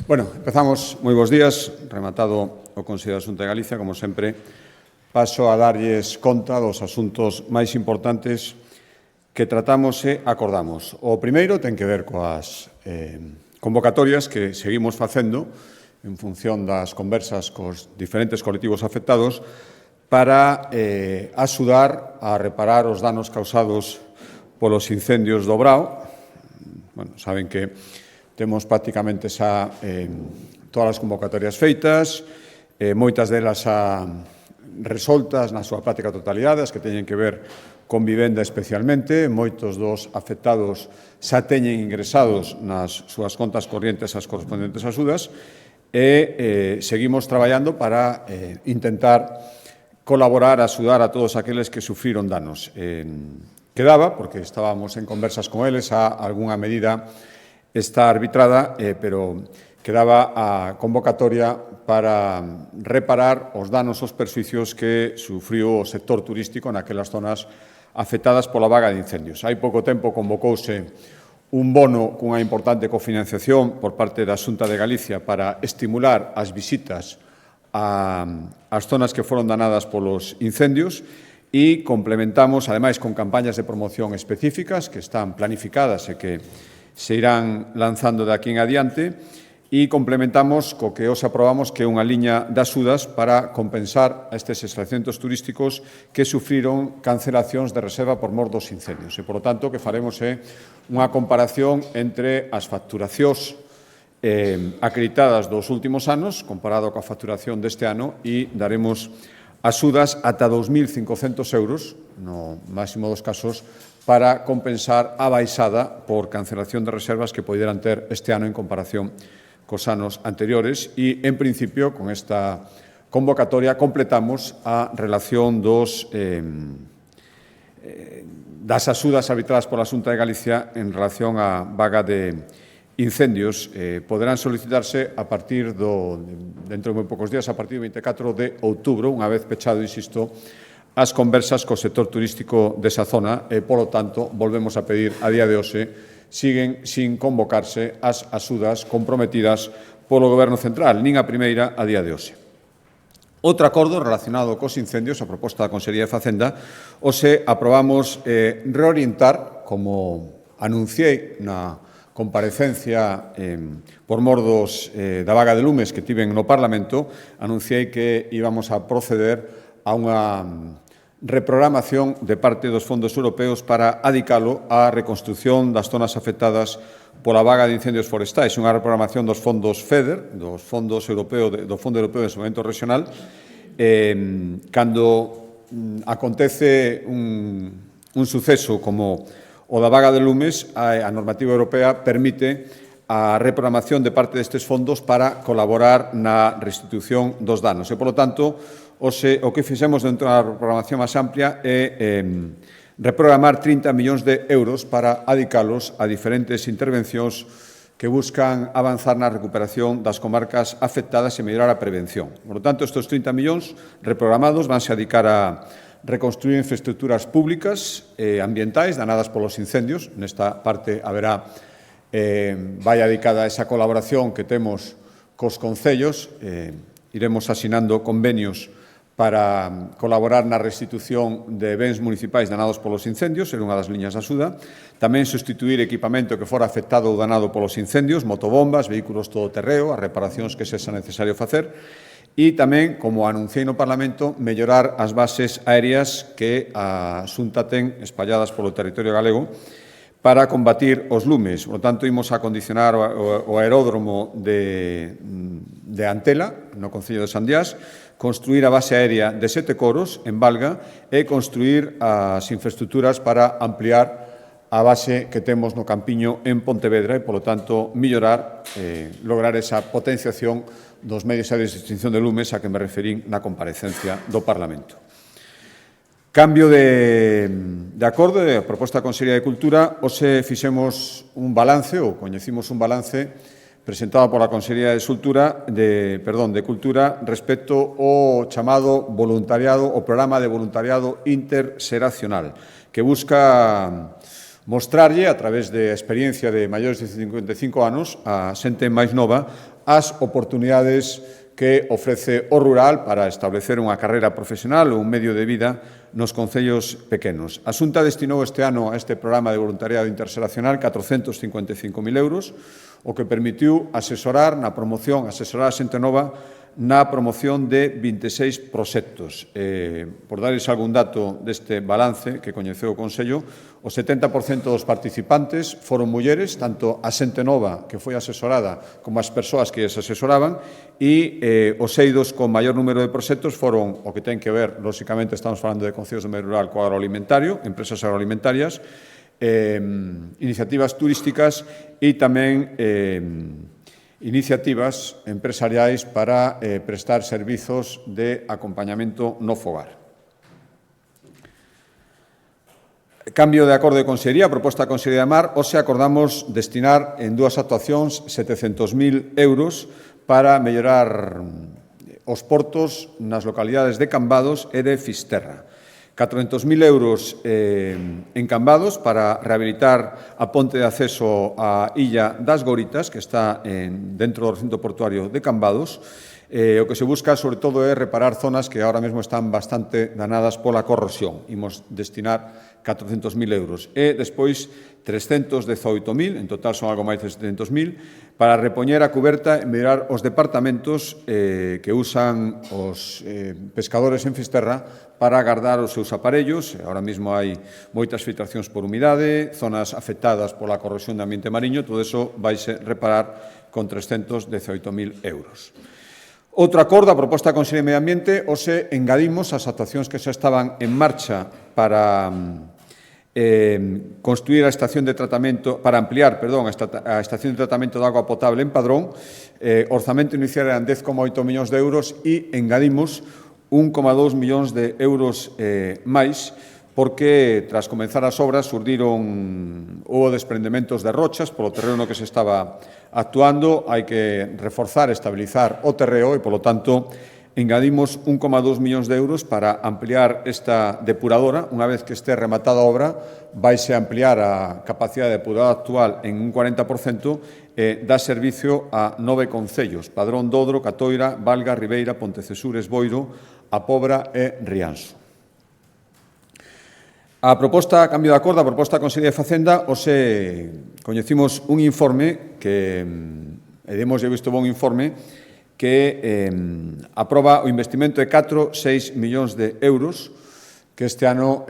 Bueno, empezamos. Moi bons días. Rematado o Consello da Xunta de Galicia, como sempre, paso a darlles conta dos asuntos máis importantes que tratamos e acordamos. O primeiro ten que ver coas convocatorias que seguimos facendo en función das conversas cos diferentes colectivos afectados para axudar a reparar os danos causados polos incendios do Brao. Bueno, saben que temos prácticamente xa todas as convocatorias feitas, moitas delas xa resoltas na súa práctica totalidade, as que teñen que ver con vivenda especialmente. Moitos dos afectados xa teñen ingresados nas súas contas corrientes as correspondentes axudas e seguimos traballando para intentar colaborar, axudar a todos aqueles que sufriron danos. Quedaba, porque estábamos en conversas con eles, a algunha medida está arbitrada, pero quedaba a convocatoria para reparar os danos, os perxuicios que sufriu o sector turístico naquelas zonas afectadas pola vaga de incendios. Hai pouco tempo convocouse un bono cunha importante cofinanciación por parte da Xunta de Galicia para estimular as visitas ás zonas que foron danadas polos incendios e complementamos, ademais, con campañas de promoción específicas que están planificadas e que se irán lanzando de aquí en adiante e complementamos co que os aprobamos, que é unha liña de axudas para compensar a estes estabelecementos turísticos que sufriron cancelacións de reserva por mor dos incendios. E, por lo tanto, que faremos é unha comparación entre as facturacións acreditadas dos últimos anos, comparado coa facturación deste ano, e daremos axudas ata 2.500 euros, no máximo dos casos, para compensar a baixada por cancelación de reservas que poderan ter este ano en comparación cos anos anteriores. E, en principio, con esta convocatoria completamos a relación das axudas arbitradas pola Xunta de Galicia en relación á vaga de incendios. Poderán solicitarse a partir dentro de moi poucos días, a partir do 24 de outubro, unha vez pechado, insisto, as conversas co sector turístico desa zona e, polo tanto, volvemos a pedir a día de hoxe, siguen sin convocarse as axudas comprometidas polo Goberno Central, nin a primeira a día de hoxe. Outro acordo relacionado cos incendios, a proposta da Consellería de Facenda, hoxe aprobamos reorientar, como anunciei na comparecencia por mor da vaga de lumes que tiven no Parlamento, anunciei que íbamos a proceder a unha reprogramación de parte dos fondos europeos para adicalo á reconstrucción das zonas afectadas pola vaga de incendios forestais, unha reprogramación dos fondos FEDER, do Fondo Europeo de Desenvolvemento Regional, cando acontece un suceso como o da vaga de lumes, a normativa europea permite a reprogramación de parte destes fondos para colaborar na restitución dos danos. E, polo tanto, o que fixemos dentro da programación máis amplia é reprogramar 30 millóns de euros para adicalos a diferentes intervencións que buscan avanzar na recuperación das comarcas afectadas e mellorar a prevención. Por lo tanto, estes 30 millóns reprogramados vanse a dedicar a reconstruir infraestructuras públicas e ambientais danadas polos incendios. Nesta parte haberá vai dedicada a esa colaboración que temos cos concellos. Iremos asinando convenios para colaborar na restitución de bens municipais danados polos incendios, ser unha das liñas de axuda. Tamén sustituir equipamento que fora afectado ou danado polos incendios, motobombas, vehículos todoterreo, as reparacións que sexa necesario facer. E tamén, como anunciei no Parlamento, mellorar as bases aéreas que a Xunta ten espalladas polo territorio galego para combatir os lumes. Por tanto, imos a acondicionar o aeródromo de Antela, no Concello de Sandiás, construir a base aérea de Sete Coros, en Valga, e construir as infraestructuras para ampliar a base que temos no Campiño en Pontevedra e, polo tanto, mellorar, lograr esa potenciación dos medios aéreos de extinción de lumes a que me referín na comparecencia do Parlamento. Cambio de acordo de proposta da Consellería de Cultura. Hoxe fixemos un balance, ou coñecimos un balance presentado pola Consellería de Cultura respecto ao chamado voluntariado, o programa de voluntariado interxeracional, que busca mostrarlle, a través de experiencia de maiores de 55 anos, a xente máis nova, as oportunidades que ofrece o rural para establecer unha carreira profesional ou un medio de vida nos concellos pequenos. A Xunta destinou este ano a este programa de voluntariado interxeracional 455.000 euros, o que permitiu asesorar a xente nova na promoción de 26 proxectos. Por darles algún dato deste balance que coñeceu o Consello, o 70% dos participantes foron mulleres, tanto a xente nova que foi asesorada como as persoas que as asesoraban, e os eidos con maior número de proxectos foron o que ten que ver, lóxicamente estamos falando de concellos do medio rural, co agroalimentario, empresas agroalimentarias, iniciativas turísticas e tamén iniciativas empresariais para prestar servizos de acompañamento no fogar. Cambio de acordo de Consellería, proposta da Consellería de Mar, hoxe acordamos destinar en dúas actuacións 700.000 euros para mellorar os portos nas localidades de Cambados e de Fisterra. 400.000 euros en Cambados para rehabilitar a ponte de acceso á Illa das Goritas, que está dentro do recinto portuario de Cambados. O que se busca, sobre todo, é reparar zonas que ahora mesmo están bastante danadas pola corrosión. Imos destinar 400.000 euros. E, despois, 318.000, en total son algo máis de 700.000, para repoñer a cuberta e mellorar os departamentos que usan os pescadores en Fisterra para agardar os seus aparellos. Ahora mesmo hai moitas filtracións por humidade, zonas afectadas pola corrosión do ambiente mariño, todo iso vaise reparar con 318.000 euros. Outro acordo, a proposta da Consellería de Medio Ambiente, hoxe engadimos as actuacións que xa estaban en marcha para construir a estación de tratamento, para ampliar, a estación de tratamento de agua potable en Padrón. Orzamento inicial eran 10,8 millóns de euros e engadimos 1,2 millóns de euros máis, porque tras comenzar as obras houbo desprendementos de rochas polo terreno no que se estaba actuando. Hai que reforzar, estabilizar o terreo e, polo tanto, engadimos 1,2 millóns de euros para ampliar esta depuradora. Unha vez que este rematada a obra, vaise ampliar a capacidade de depuradora actual en un 40% e dá servicio a 9 concellos: Padrón, Dodro, Catoira, Valga, Ribeira, Pontecesures, Boiro, A Pobra e Rianxo. A proposta, a cambio de acordo, a proposta da Consellería de Facenda, hoxe coñecimos un informe que, demos visto bon informe, que aproba o investimento de 4,6 millóns de euros que este ano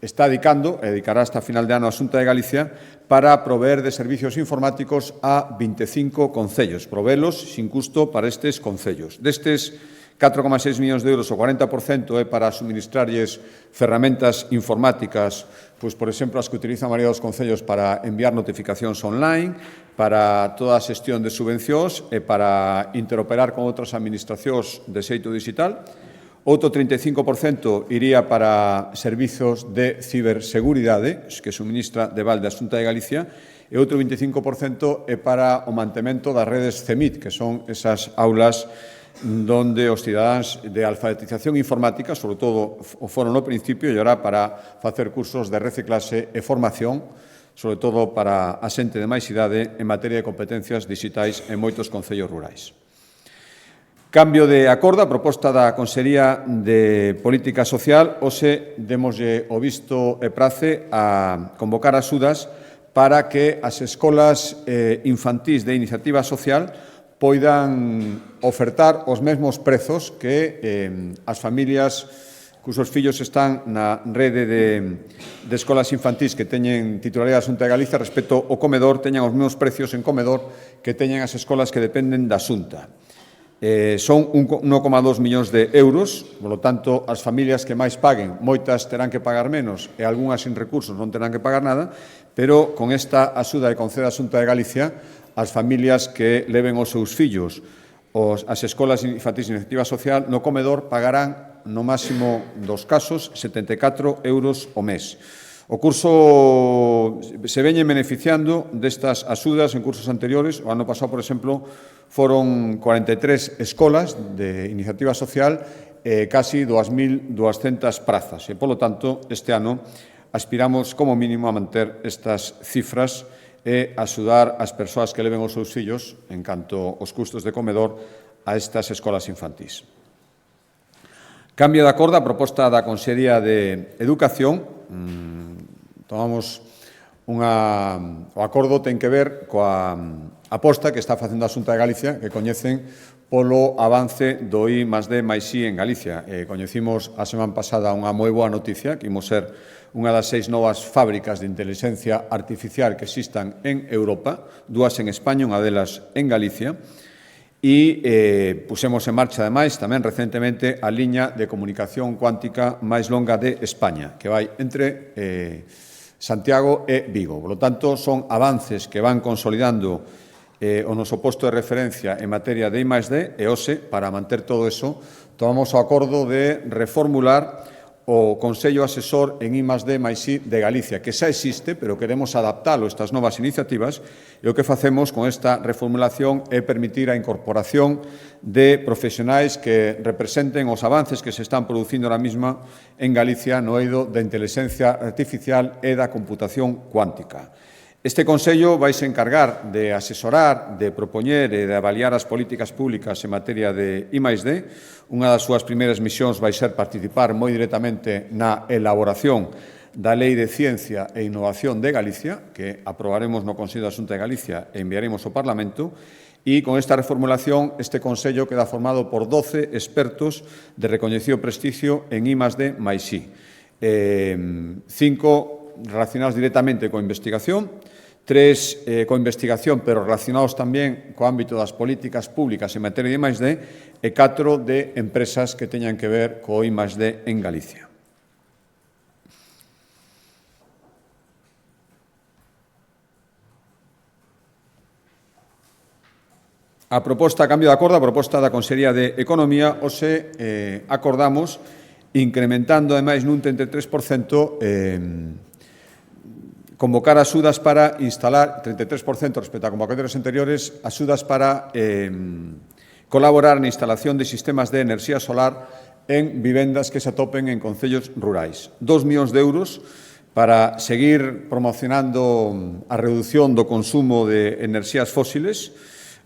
está dedicará hasta final de ano a Xunta de Galicia para proveer de servicios informáticos a 25 concellos, provelos sin custo para estes concellos. Destes 4,6 millóns de euros, o 40% é para suministrarlles ferramentas informáticas, pois, por exemplo, as que utilizan a maioría dos concellos para enviar notificacións online, para toda a xestión de subvencións e para interoperar con outras administracións de xeito digital. Outro 35% iría para servizos de ciberseguridade, que suministra de balde a Xunta de Galicia, e outro 25% é para o mantemento das redes CEMIT, que son esas aulas donde os cidadáns de alfabetización informática, sobre todo o foron no principio, e ahora para facer cursos de reciclaxe e formación, sobre todo para a xente de máis idade en materia de competencias digitais en moitos concellos rurais. Cambio de acordo, a proposta da Consellería de Política Social, hoxe demoslle o visto e prace a convocar axudas para que as escolas infantís de iniciativa social poidan ofertar os mesmos prezos que as familias cusos fillos están na rede de escolas infantís que teñen titularidade da Xunta de Galicia respecto ao comedor, teñan os mesmos precios en comedor que teñen as escolas que dependen da Xunta. Son 1,2 millóns de euros, polo tanto, as familias que máis paguen, moitas terán que pagar menos e algunhas sin recursos non terán que pagar nada, pero con esta axuda que concede a Xunta de Galicia, as familias que leven os seus fillos as escolas infantís de iniciativa social no comedor pagarán, no máximo dos casos, 74 euros o mes. O curso se veñen beneficiando destas axudas en cursos anteriores. O ano pasado, por exemplo, foron 43 escolas de iniciativa social e casi 2.200 prazas. E, polo tanto, este ano aspiramos como mínimo a manter estas cifras é axudar as persoas que leven os seus fillos en canto aos custos de comedor a estas escolas infantís. Cambio de acordo a proposta da Consellería de Educación. Tomamos o acordo ten que ver coa aposta que está facendo a Xunta de Galicia, que coñecen polo avance do I+D+I en Galicia. Coñecimos a semana pasada unha moi boa noticia, que imos ser unha das 6 novas fábricas de inteligencia artificial que existan en Europa, 2 en España, unha delas en Galicia, e pusemos en marcha, ademais, tamén recentemente, a liña de comunicación cuántica máis longa de España, que vai entre Santiago e Vigo. Por lo tanto, son avances que van consolidando o noso posto de referencia en materia de I+D e hoxe, para manter todo eso, tomamos o acordo de reformular o Consello Asesor en I+D+I de Galicia, que xa existe, pero queremos adaptalo a estas novas iniciativas, e o que facemos con esta reformulación é permitir a incorporación de profesionais que representen os avances que se están producindo ahora mesma en Galicia no eido da inteligencia artificial e da computación cuántica. Este Consello vai se encargar de asesorar, de propoñer e de avaliar as políticas públicas en materia de I+D. Unha das súas primeiras misións vai ser participar moi directamente na elaboración da Lei de Ciencia e Innovación de Galicia, que aprobaremos no Consello da Xunta de Galicia e enviaremos ao Parlamento, e con esta reformulación este Consello queda formado por 12 expertos de recoñecido prestigio en I+D+I. 5 relacionados directamente coa investigación, 3 coa investigación, pero relacionados tamén co ámbito das políticas públicas en materia de I+D, e 4 de empresas que teñan que ver co I+D en Galicia. A proposta, a cambio de acordo, a proposta da Consellería de Economía, hoxe acordamos, incrementando, ademais, nun 33%, convocar axudas para instalar, 33% respecto a convocatorias anteriores, axudas para colaborar na instalación de sistemas de enerxía solar en vivendas que se atopen en concellos rurais. 2 millóns de euros para seguir promocionando a reducción do consumo de enerxías fósiles.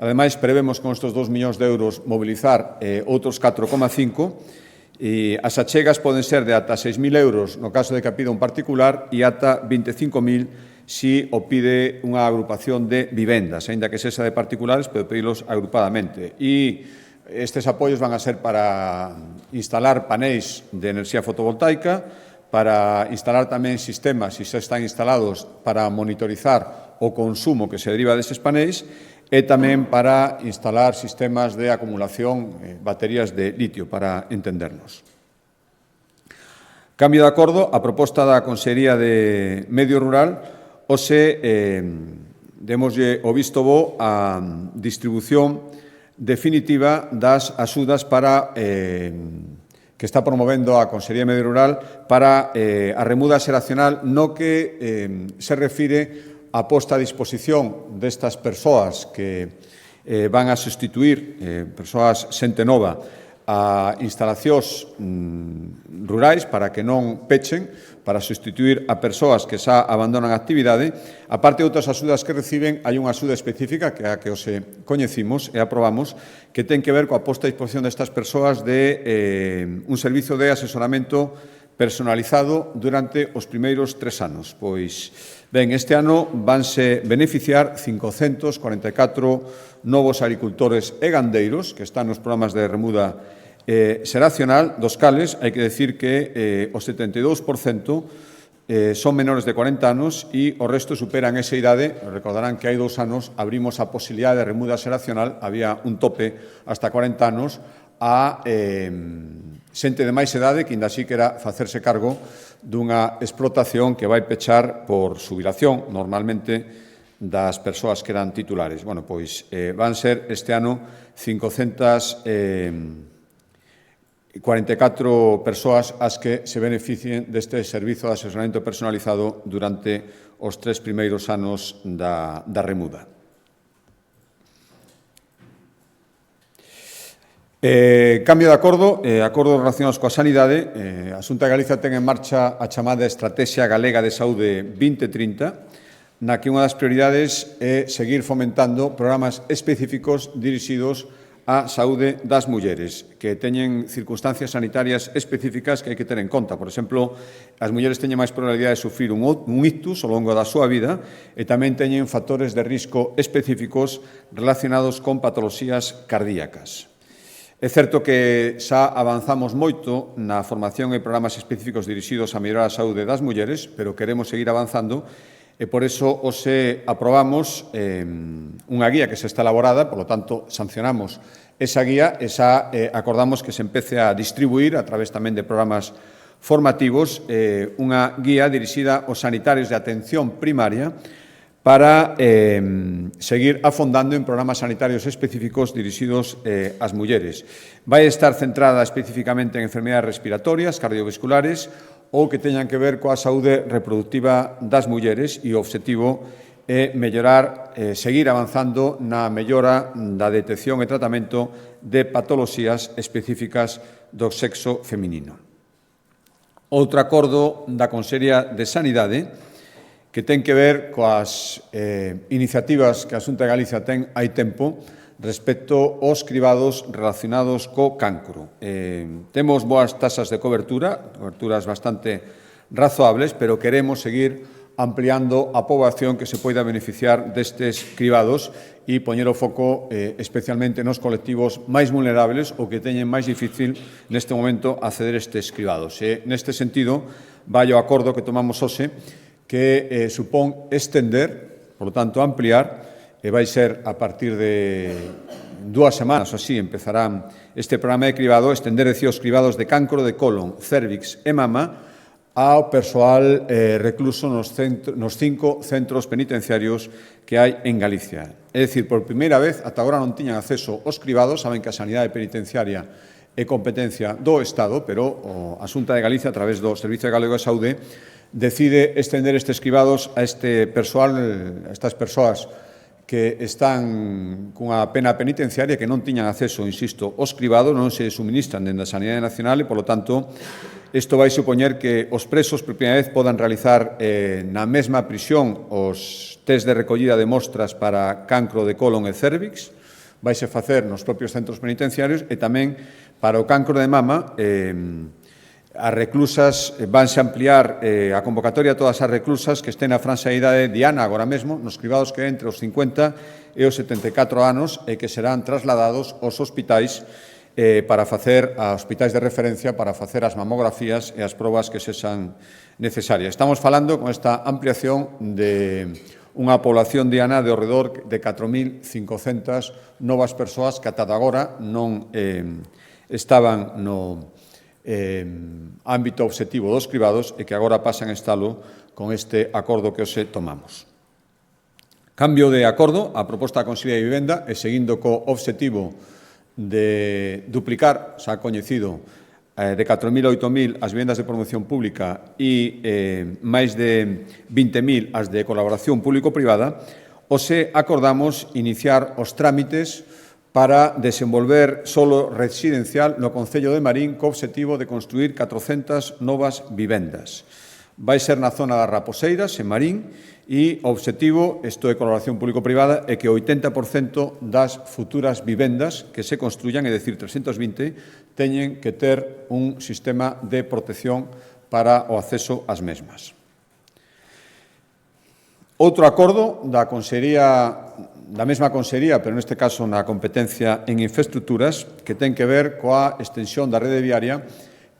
Ademais, prevemos con estes 2 millóns de euros mobilizar outros 4,5. E as achegas poden ser de ata 6.000 euros no caso de que a pida un particular e ata 25.000 si o pide unha agrupación de vivendas, aínda que sexa de particulares, pero pedilos agrupadamente. E estes apoios van a ser para instalar paneis de enerxía fotovoltaica, para instalar tamén sistemas, se xa están instalados, para monitorizar o consumo que se deriva deses paneis, e tamén para instalar sistemas de acumulación, baterías de litio, para entendernos. Cambio de acordo, a proposta da Consellería de Medio Rural, hoxe demoslle o visto bo a distribución definitiva das axudas para que está promovendo a Consellería de Medio Rural para a remuda xeracional no que se refire a posta a disposición destas persoas que van a sustituir, persoas xente nova, a instalacións rurais para que non pechen, para sustituir a persoas que xa abandonan a actividade. A parte de outras axudas que reciben, hai unha axuda específica que é a que hoxe coñecimos e aprobamos, que ten que ver coa posta a disposición destas persoas de un servizo de asesoramento personalizado durante os primeiros 3 anos. Pois, ben, este ano vanse beneficiar 544 novos agricultores e gandeiros que están nos programas de remuda xeracional, dos cales hai que decir que o 72% son menores de 40 anos e o resto superan esa idade. Recordarán que hai 2 anos abrimos a posibilidade de remuda xeracional, había un tope hasta 40 anos a xente de máis idade que ainda así quera facerse cargo dunha explotación que vai pechar por xubilación, normalmente das persoas que eran titulares. Bueno, pois van ser este ano 544 persoas as que se beneficien deste servizo de asesoramento personalizado durante os 3 primeiros anos da remuda. Cambio de acordo, acordos relacionados coa sanidade. A Xunta de Galicia ten en marcha a chamada Estratexia Galega de Saúde 2030. na que unha das prioridades é seguir fomentando programas específicos dirixidos á saúde das mulleres, que teñen circunstancias sanitarias específicas que hai que ter en conta. Por exemplo, as mulleres teñen máis probabilidade de sufrir un ictus ao longo da súa vida e tamén teñen factores de risco específicos relacionados con patoloxías cardíacas. É certo que xa avanzamos moito na formación e programas específicos dirixidos a mellorar a saúde das mulleres, pero queremos seguir avanzando e por iso hoxe aprobamos unha guía que se está elaborada, por lo tanto, sancionamos esa guía e xa acordamos que se empece a distribuir a través tamén de programas formativos unha guía dirixida aos sanitarios de atención primaria para seguir afondando en programas sanitarios específicos dirixidos ás mulleres. Vai estar centrada especificamente en enfermedades respiratorias, cardiovasculares, ou que teñan que ver coa saúde reproductiva das mulleres e o obxectivo é mellorar, seguir avanzando na mellora da detección e tratamento de patoloxías específicas do sexo feminino. Outro acordo da Consellería de Sanidade que ten que ver coas iniciativas que a Xunta de Galicia ten hai tempo respecto aos cribados relacionados co cancro. Temos boas tasas de coberturas bastante razoables, pero queremos seguir ampliando a poboación que se poida beneficiar destes cribados e poñer o foco especialmente nos colectivos máis vulnerables ou que teñen máis difícil neste momento acceder a estes cribados. Neste sentido, vai o acordo que tomamos hoxe que supón estender, por lo tanto ampliar, e vai ser a partir de 2 semanas ou así empezarán este programa de cribado, estender os cribados de cancro de colon, cérvix e mama ao persoal recluso nos 5 centros penitenciarios que hai en Galicia. É dicir, por primeira vez, ata agora non tiñan acceso aos cribados, saben que a sanidade penitenciaria é competencia do Estado, pero a Xunta de Galicia, a través do Servicio Galego de Saúde, decide estender estes cribados a este persoal, a estas persoas que están cunha pena penitenciaria que non tiñan acceso, insisto, aos cribados, non se suministran dende a Sanidade Nacional e, polo tanto, isto vai supoñer que os presos por primeira vez podan realizar na mesma prisión os test de recollida de mostras para cancro de colon e cérvix, vaise facer nos propios centros penitenciarios e tamén para o cancro de mama as reclusas vanse ampliar a convocatoria a todas as reclusas que estén na franxa de idade diana agora mesmo, nos cribados que entre os 50 e os 74 anos e que serán trasladados aos hospitais para facer a hospitais de referencia para facer as mamografías e as probas que sexan necesarias. Estamos falando con esta ampliación de unha población diana de ao redor de 4.500 novas persoas que ata agora non estaban no ámbito obxectivo dos cribados e que agora pasan a estalo con este acordo que hoxe tomamos. Cambio de acordo, a proposta da Consellería de Vivenda e seguindo co obxectivo de duplicar, xa coñecido, de 4.000 a 8.000 as vivendas de promoción pública e máis de 20.000 as de colaboración público-privada, hoxe acordamos iniciar os trámites para desenvolver solo residencial no Concello de Marín co obxectivo de construir 400 novas vivendas. Vai ser na zona das Raposeiras, en Marín, e o obxectivo, isto de colaboración público-privada, é que o 80% das futuras vivendas que se construyan, é dicir, 320, teñen que ter un sistema de protección para o acceso ás mesmas. Outro acordo da mesma Consellería, pero neste caso na competencia en infraestructuras, que ten que ver coa extensión da rede viaria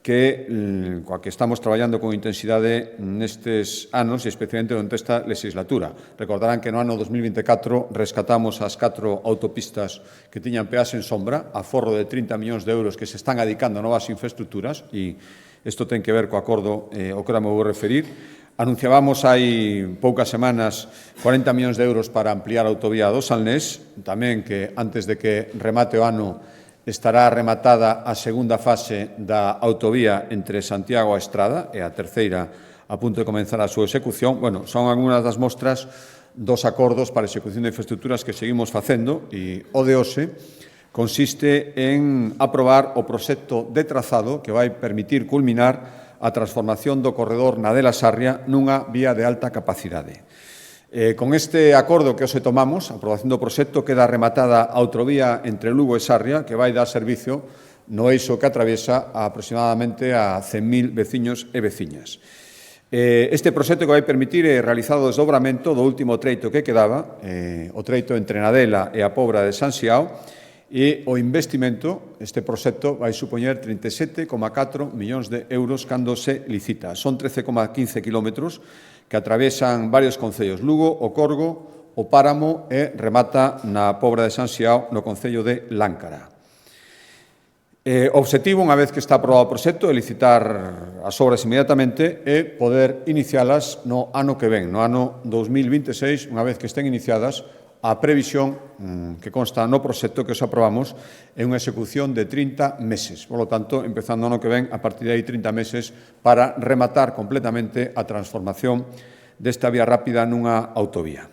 coa que estamos traballando con intensidade nestes anos e especialmente durante esta legislatura. Recordarán que no ano 2024 rescatamos as 4 autopistas que tiñan peaxe en sombra, a forro de 30 millóns de euros que se están adicando a novas infraestructuras e isto ten que ver co acordo ao que ora me vou referir. Anunciábamos hai poucas semanas 40 millóns de euros para ampliar a autovía do Salnés, tamén que antes de que remate o ano estará rematada a segunda fase da autovía entre Santiago e Estrada e a terceira a punto de comenzar a súa execución. Bueno, son algunhas das mostras dos acordos para a execución de infraestructuras que seguimos facendo e o de hoxe consiste en aprobar o proxecto de trazado que vai permitir culminar a transformación do corredor Nadela-Sarria nunha vía de alta capacidade. Con este acordo que hoxe tomamos, a aprobación do proxecto, queda rematada a autovía entre Lugo e Sarria, que vai dar servicio no eixo que atraviesa aproximadamente a 100.000 veciños e veciñas. Este proxecto que vai permitir é realizar o desdobramento do último treito que quedaba, o treito entre Nadela e a Pobra de San Xiao, e o investimento, este proxecto, vai supoñer 37,4 millóns de euros cando se licita. Son 13,15 kilómetros que atravesan varios concellos, Lugo, o Corgo, o Páramo e remata na Pobra de San Xiao, no concello de Láncara. O obxectivo, unha vez que está aprobado o proxecto, é licitar as obras inmediatamente e poder inicialas no ano que ven, no ano 2026, unha vez que estén iniciadas. A previsión que consta no proxecto que os aprobamos é unha execución de 30 meses. Por lo tanto, empezando o ano que ven, a partir de aí 30 meses para rematar completamente a transformación desta vía rápida nunha autovía.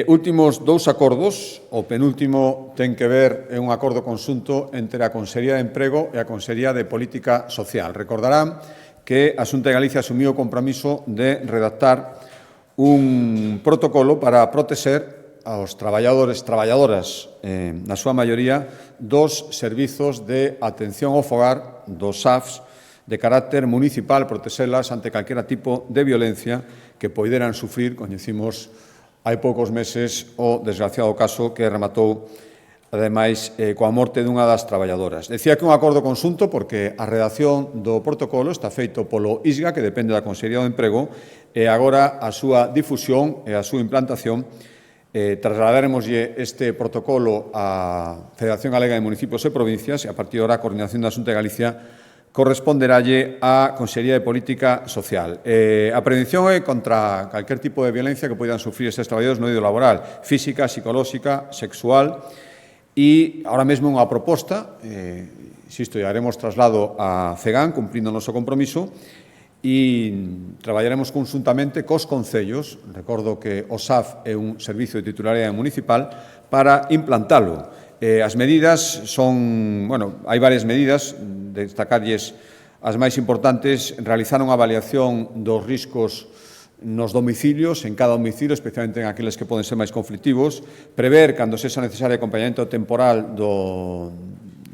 Últimos dous acordos, o penúltimo ten que ver, é un acordo conxunto entre a Consellería de Emprego e a Consellería de Política Social. Recordarán que a Xunta de Galicia asumiu o compromiso de redactar un protocolo para protexer aos traballadores e traballadoras, na súa maioría, dos servizos de atención ao fogar, dos SAFs, de carácter municipal, protexelas ante calquera tipo de violencia que poideran sufrir. Coñecimos hai poucos meses o desgraciado caso que rematou, ademais, coa morte dunha das traballadoras. Decía que un acordo conxunto porque a redacción do protocolo está feito polo ISGA, que depende da Consellería do Emprego, e agora a súa difusión e a súa implantación trasladaremoslle este protocolo á Federación Galega de Municipios e Provincias e a partir de agora a coordinación da Xunta de Galicia corresponderálle á Consellería de Política Social. A prevención é contra calquer tipo de violencia que poidan sufrir estes traballadores no eido laboral, física, psicolóxica, sexual, e ahora mesmo unha proposta, insisto, haremos traslado a CEGAN, cumprindo o noso compromiso, e traballaremos conjuntamente cos concellos, recordo que o SAF é un servicio de titularidade municipal, para implantalo. As medidas son, hai varias medidas, destacarlles as máis importantes, realizar unha avaliación dos riscos nos domicilios, en cada domicilio, especialmente en aqueles que poden ser máis conflictivos, prever, cando sexa necesario, acompañamento temporal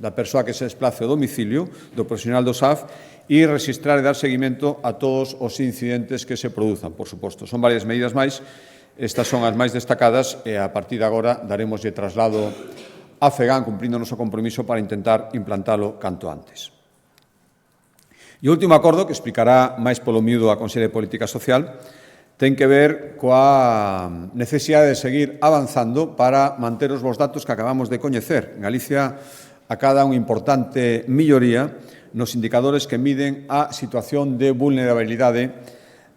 da persoa que se desplace ao domicilio, do profesional do SAF, e registrar e dar seguimento a todos os incidentes que se produzan, por suposto. Son varias medidas máis, estas son as máis destacadas, e a partir de agora daremoslle traslado a CEGAN, cumprindo o noso compromiso para intentar implantalo canto antes. E o último acordo, que explicará máis polo miúdo a Consellería de Política Social, ten que ver coa necesidade de seguir avanzando para manter os bons datos que acabamos de coñecer. En Galicia acada unha importante melloría nos indicadores que miden a situación de vulnerabilidade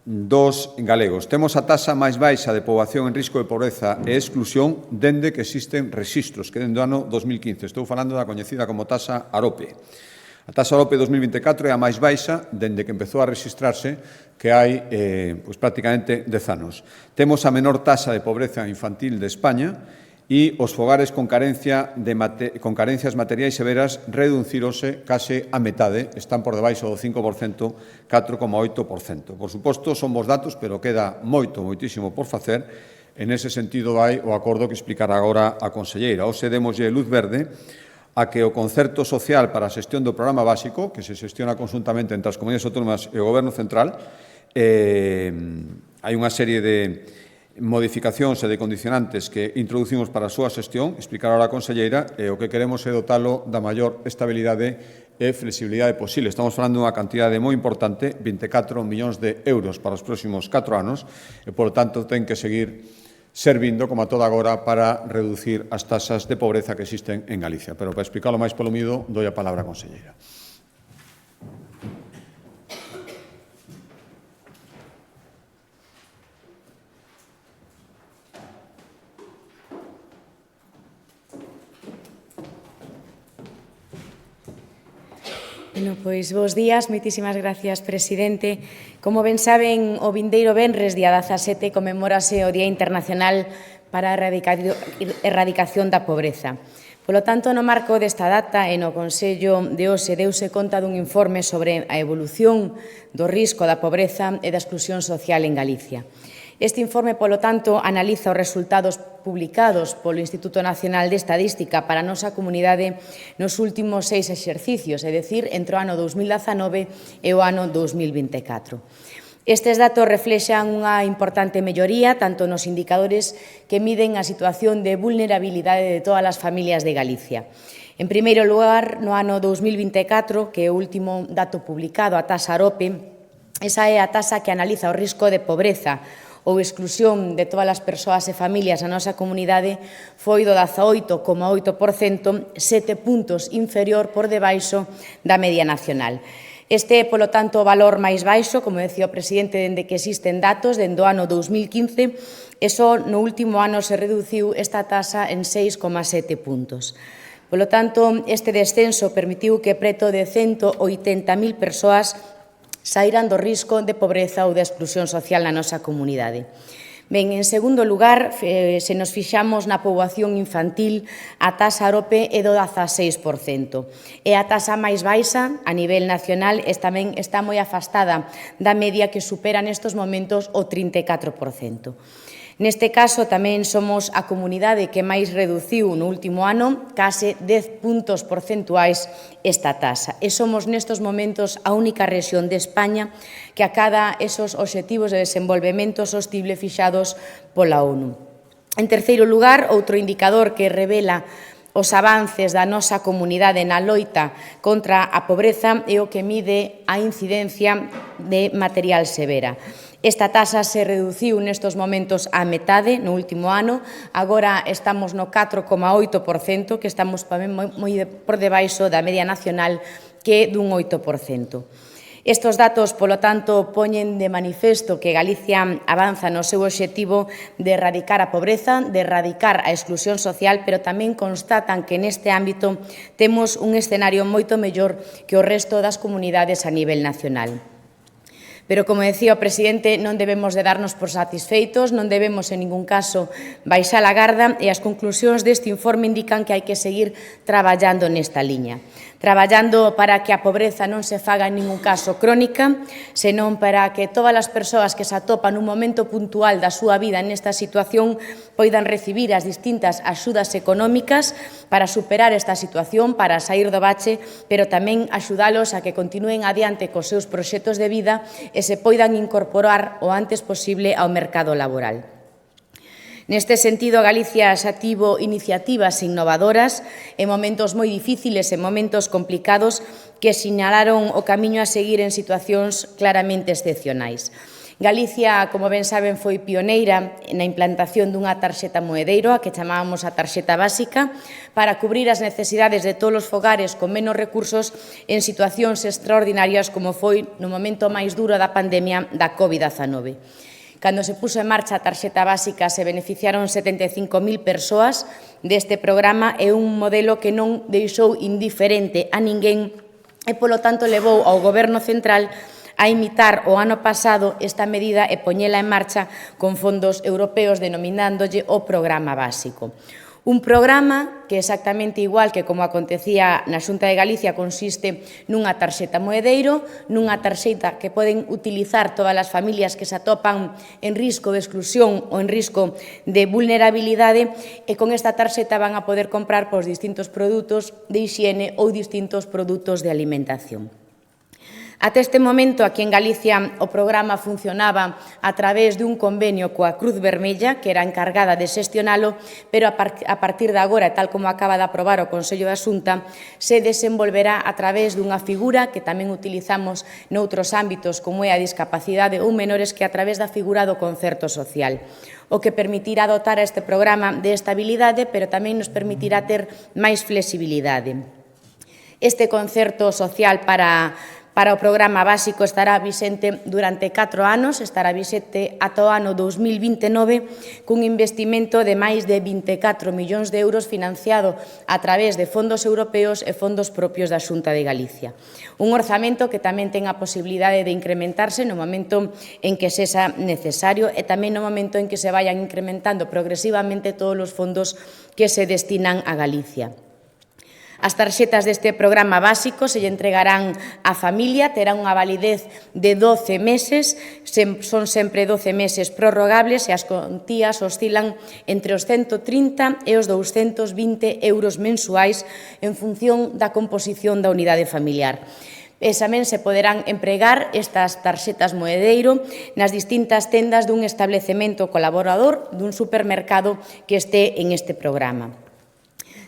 dos galegos. Temos a taxa máis baixa de poboación en risco de pobreza e exclusión dende que existen rexistros, que dende o ano 2015. Estou falando da coñecida como taxa AROPE. A taxa AROPE 2024 é a máis baixa dende que empezou a rexistrarse, que hai prácticamente 10 anos. Temos a menor taxa de pobreza infantil de España e os fogares con carencias materiais severas reducirose case a metade, están por debaixo do 5%, 4,8%. Por suposto, son bons datos, pero queda moitísimo por facer. En ese sentido, hai o acordo que explicará agora a conselleira. Hoxe demoslle luz verde a que o concerto social para a xestión do programa básico, que se xestiona conjuntamente entre as comunidades autónomas e o Goberno central, hai unha serie de modificacións e de condicionantes que introducimos para a súa xestión, explicar ahora a conselleira, e o que queremos é dotalo da maior estabilidade e flexibilidade posible. Estamos falando dunha cantidade moi importante, 24 millóns de euros para os próximos 4 anos, e, por tanto, ten que seguir servindo, como a toda agora, para reducir as taxas de pobreza que existen en Galicia. Pero, para explicarlo máis polo miúdo, doi a palabra á conselleira. Bueno, pois, bos días, moitísimas gracias, presidente. Como ben saben, o vindeiro venres, día 17, conmemórase o Día Internacional para a Erradicación da Pobreza. Polo tanto, no marco desta data e no Consello de hoxe deuse conta dun informe sobre a evolución do risco da pobreza e da exclusión social en Galicia. Este informe, polo tanto, analiza os resultados publicados polo Instituto Nacional de Estadística para a nosa comunidade nos últimos 6 exercicios, é dicir, entre o ano 2019 e o ano 2024. Estes datos reflexan unha importante melloría tanto nos indicadores que miden a situación de vulnerabilidade de todas as familias de Galicia. En primeiro lugar, no ano 2024, que é o último dato publicado, a taxa AROPE, esa é a taxa que analiza o risco de pobreza ou exclusión de todas as persoas e familias na nosa comunidade, foi do 18,8%, 7 puntos inferior por debaixo da media nacional. Este é, polo tanto, o valor máis baixo, como decía o presidente, dende que existen datos, dende o ano 2015, e só no último ano se reduciu esta taxa en 6,7 puntos. Polo tanto, este descenso permitiu que preto de 180.000 persoas sairan do risco de pobreza ou de exclusión social na nosa comunidade. Ben, en segundo lugar, se nos fixamos na poboación infantil, a taxa AROPE é do 16%. É a taxa máis baixa a nivel nacional e tamén está moi afastada da media que supera nestes momentos o 34%. Neste caso, tamén somos a comunidade que máis reduciu no último ano, case 10 puntos porcentuais esta taxa. E somos nestes momentos a única rexión de España que acada esos obxectivos de desenvolvemento sostible fixados pola ONU. En terceiro lugar, outro indicador que revela os avances da nosa comunidade na loita contra a pobreza é o que mide a incidencia de material severa. Esta taxa se reduciu nestes momentos á metade no último ano, agora estamos no 4,8%, que estamos moi por debaixo da media nacional, que é dun 8%. Estes datos, polo tanto, poñen de manifesto que Galicia avanza no seu obxectivo de erradicar a pobreza, de erradicar a exclusión social, pero tamén constatan que neste ámbito temos un escenario moito mellor que o resto das comunidades a nivel nacional. Pero, como decía o presidente, non debemos de darnos por satisfeitos, non debemos, en ningún caso, baixar a garda e as conclusións deste informe indican que hai que seguir traballando nesta liña. Traballando para que a pobreza non se faga en ningún caso crónica, senón para que todas as persoas que se atopan nun momento puntual da súa vida nesta situación poidan recibir as distintas axudas económicas para superar esta situación, para sair do bache, pero tamén axudalos a que continúen adiante cos seus proxectos de vida e se poidan incorporar o antes posible ao mercado laboral. Neste sentido, Galicia xa tivo iniciativas innovadoras en momentos moi difíciles, en momentos complicados, que sinalaron o camiño a seguir en situacións claramente excepcionais. Galicia, como ben saben, foi pioneira na implantación dunha tarxeta moedeiro, a que chamábamos a tarxeta básica, para cubrir as necesidades de todos os fogares con menos recursos en situacións extraordinarias como foi no momento máis duro da pandemia da COVID-19. Cando se puso en marcha a tarxeta básica se beneficiaron 75.000 persoas deste programa e un modelo que non deixou indiferente a ninguén e, polo tanto, levou ao Goberno central a imitar o ano pasado esta medida e poñela en marcha con fondos europeos denominándolle o programa básico. Un programa que exactamente igual que como acontecía na Xunta de Galicia consiste nunha tarxeta moedeiro, nunha tarxeta que poden utilizar todas as familias que se atopan en risco de exclusión ou en risco de vulnerabilidade e con esta tarxeta van a poder comprar por distintos produtos de hixiene ou distintos produtos de alimentación. Até este momento, aquí en Galicia, o programa funcionaba a través dun convenio coa Cruz Vermella, que era encargada de xestionalo, pero a partir de agora, tal como acaba de aprobar o Consello da Xunta, se desenvolverá a través dunha figura que tamén utilizamos noutros ámbitos, como é a discapacidade ou menores, que a través da figura do concerto social, o que permitirá dotar a este programa de estabilidade, pero tamén nos permitirá ter máis flexibilidade. Este concerto social para o programa básico estará vixente durante 4 anos, estará vixente ata o ano 2029, cun investimento de máis de 24 millóns de euros financiado a través de fondos europeos e fondos propios da Xunta de Galicia. Un orzamento que tamén ten a posibilidade de incrementarse no momento en que sexa necesario e tamén no momento en que se vayan incrementando progresivamente todos os fondos que se destinan a Galicia. As tarxetas deste programa básico se lle entregarán á familia, terán unha validez de 12 meses, son sempre 12 meses prorrogables e as contías oscilan entre os 130 e os 220 euros mensuais en función da composición da unidade familiar. E tamén se poderán empregar estas tarxetas moedeiro nas distintas tendas dun establecemento colaborador dun supermercado que este en este programa.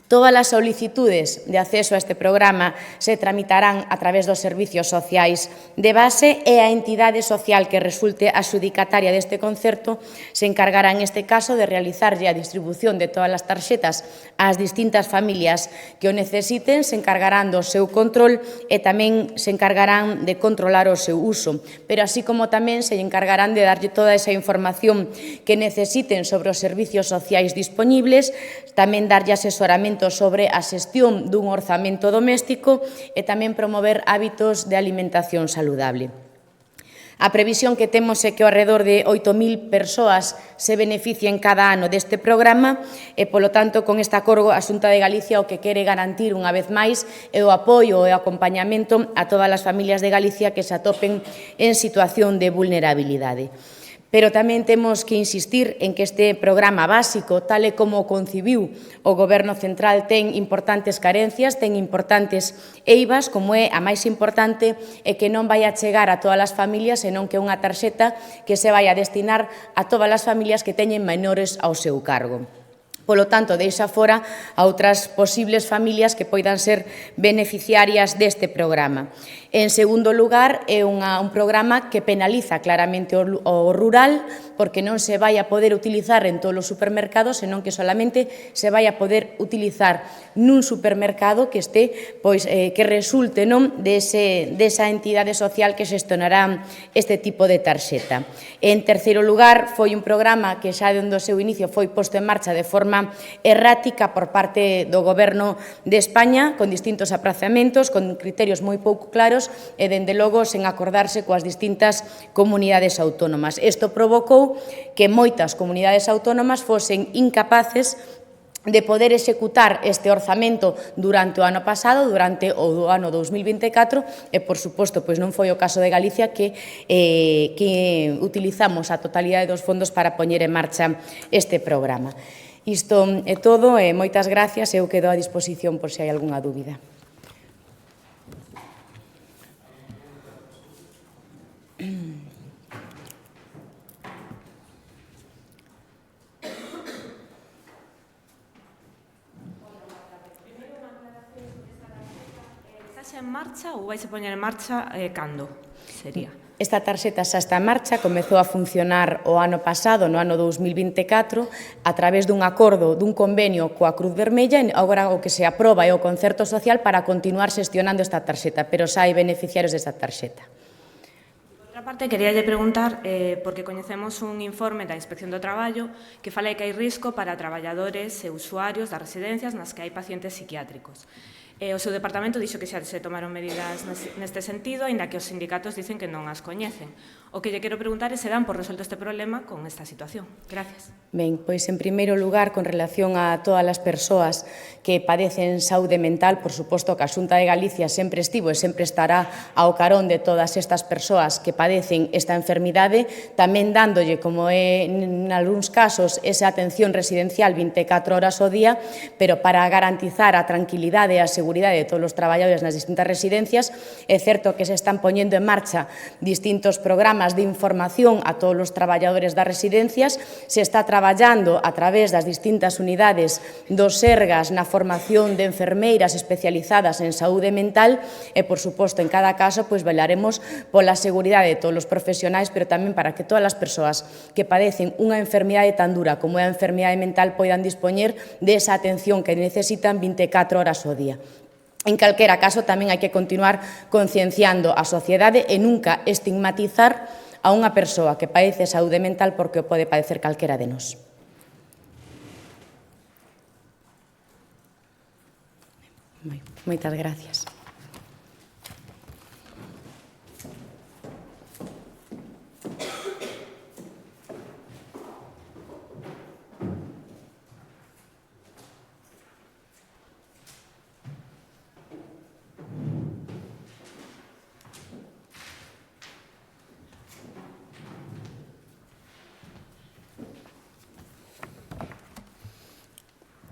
Todas as solicitudes de acceso a este programa se tramitarán a través dos servicios sociais de base e a entidade social que resulte adxudicataria deste concerto se encargará en este caso de realizarlle a distribución de todas as tarxetas ás distintas familias que o necesiten, se encargarán do seu control e tamén se encargarán de controlar o seu uso, pero así como tamén se encargarán de darlle toda esa información que necesiten sobre os servicios sociais disponibles, tamén darlle asesoramento sobre a xestión dun orzamento doméstico e tamén promover hábitos de alimentación saludable. A previsión que temos é que ao redor de 8.000 persoas se beneficien cada ano deste programa e, polo tanto, con este acordo, a Xunta de Galicia o que quere garantir unha vez máis é o apoio e o acompañamento a todas as familias de Galicia que se atopen en situación de vulnerabilidade. Pero tamén temos que insistir en que este programa básico, tal e como o concibiu o Goberno central, ten importantes carencias, ten importantes eivas, como é a máis importante, é que non vai a chegar a todas as familias, senón que é unha tarxeta que se vai a destinar a todas as familias que teñen menores ao seu cargo. Polo tanto, deixa fora a outras posibles familias que poidan ser beneficiarias deste programa. En segundo lugar, é un programa que penaliza claramente o rural, porque non se vai a poder utilizar en todos os supermercados, senón que solamente se vai a poder utilizar nun supermercado que este, que resulte desa entidade social que xestionará este tipo de tarxeta. En terceiro lugar, foi un programa que xa dende o seu inicio foi posto en marcha de forma errática por parte do Goberno de España, con distintos aprazamentos, con criterios moi pouco claros e, dende logo, sen acordarse coas distintas comunidades autónomas. Isto provocou que moitas comunidades autónomas fosen incapaces de poder executar este orzamento durante o ano pasado, durante o ano 2024, e, por suposto, non foi o caso de Galicia que utilizamos a totalidade dos fondos para poñer en marcha este programa. Isto é todo, e moitas gracias, eu quedo a disposición por se hai algunha dúbida. Está en marcha ou vai se poñer en marcha cando sería? Esta tarxeta xa está en marcha, comezou a funcionar o ano pasado, no ano 2024, a través dun acordo, dun convenio coa Cruz Vermella, e agora o que se aproba é o concerto social para continuar xestionando esta tarxeta, pero xa hai beneficiarios desta tarxeta. Por outra parte, queríalle preguntar, porque coñecemos un informe da Inspección do Traballo que fala que hai risco para traballadores e usuarios das residencias nas que hai pacientes psiquiátricos. O seu departamento dixo que xa se tomaron medidas neste sentido, aínda que os sindicatos dicen que non as coñecen. O que lle quero preguntar é se dan por resolto este problema con esta situación. Gracias. Ben, pois, en primeiro lugar, con relación a todas as persoas que padecen saúde mental, por suposto que a Xunta de Galicia sempre estivo e sempre estará ao carón de todas estas persoas que padecen esta enfermidade, tamén dándolle, como é en algúns casos, esa atención residencial 24 horas ao día, pero para garantizar a tranquilidade e a seguridade de todos os traballadores nas distintas residencias, é certo que se están poñendo en marcha distintos programas de información a todos os traballadores das residencias, se está traballando a través das distintas unidades dos Sergas na formación de enfermeiras especializadas en saúde mental e, por suposto, en cada caso, velaremos pola seguridade de todos os profesionais, pero tamén para que todas as persoas que padecen unha enfermidade tan dura como é a enfermidade mental poidan dispoñer desa atención que necesitan 24 horas ao día. En calquera caso, tamén hai que continuar concienciando a sociedade e nunca estigmatizar a unha persoa que padece saúde mental porque o pode padecer calquera de nós. Moitas gracias.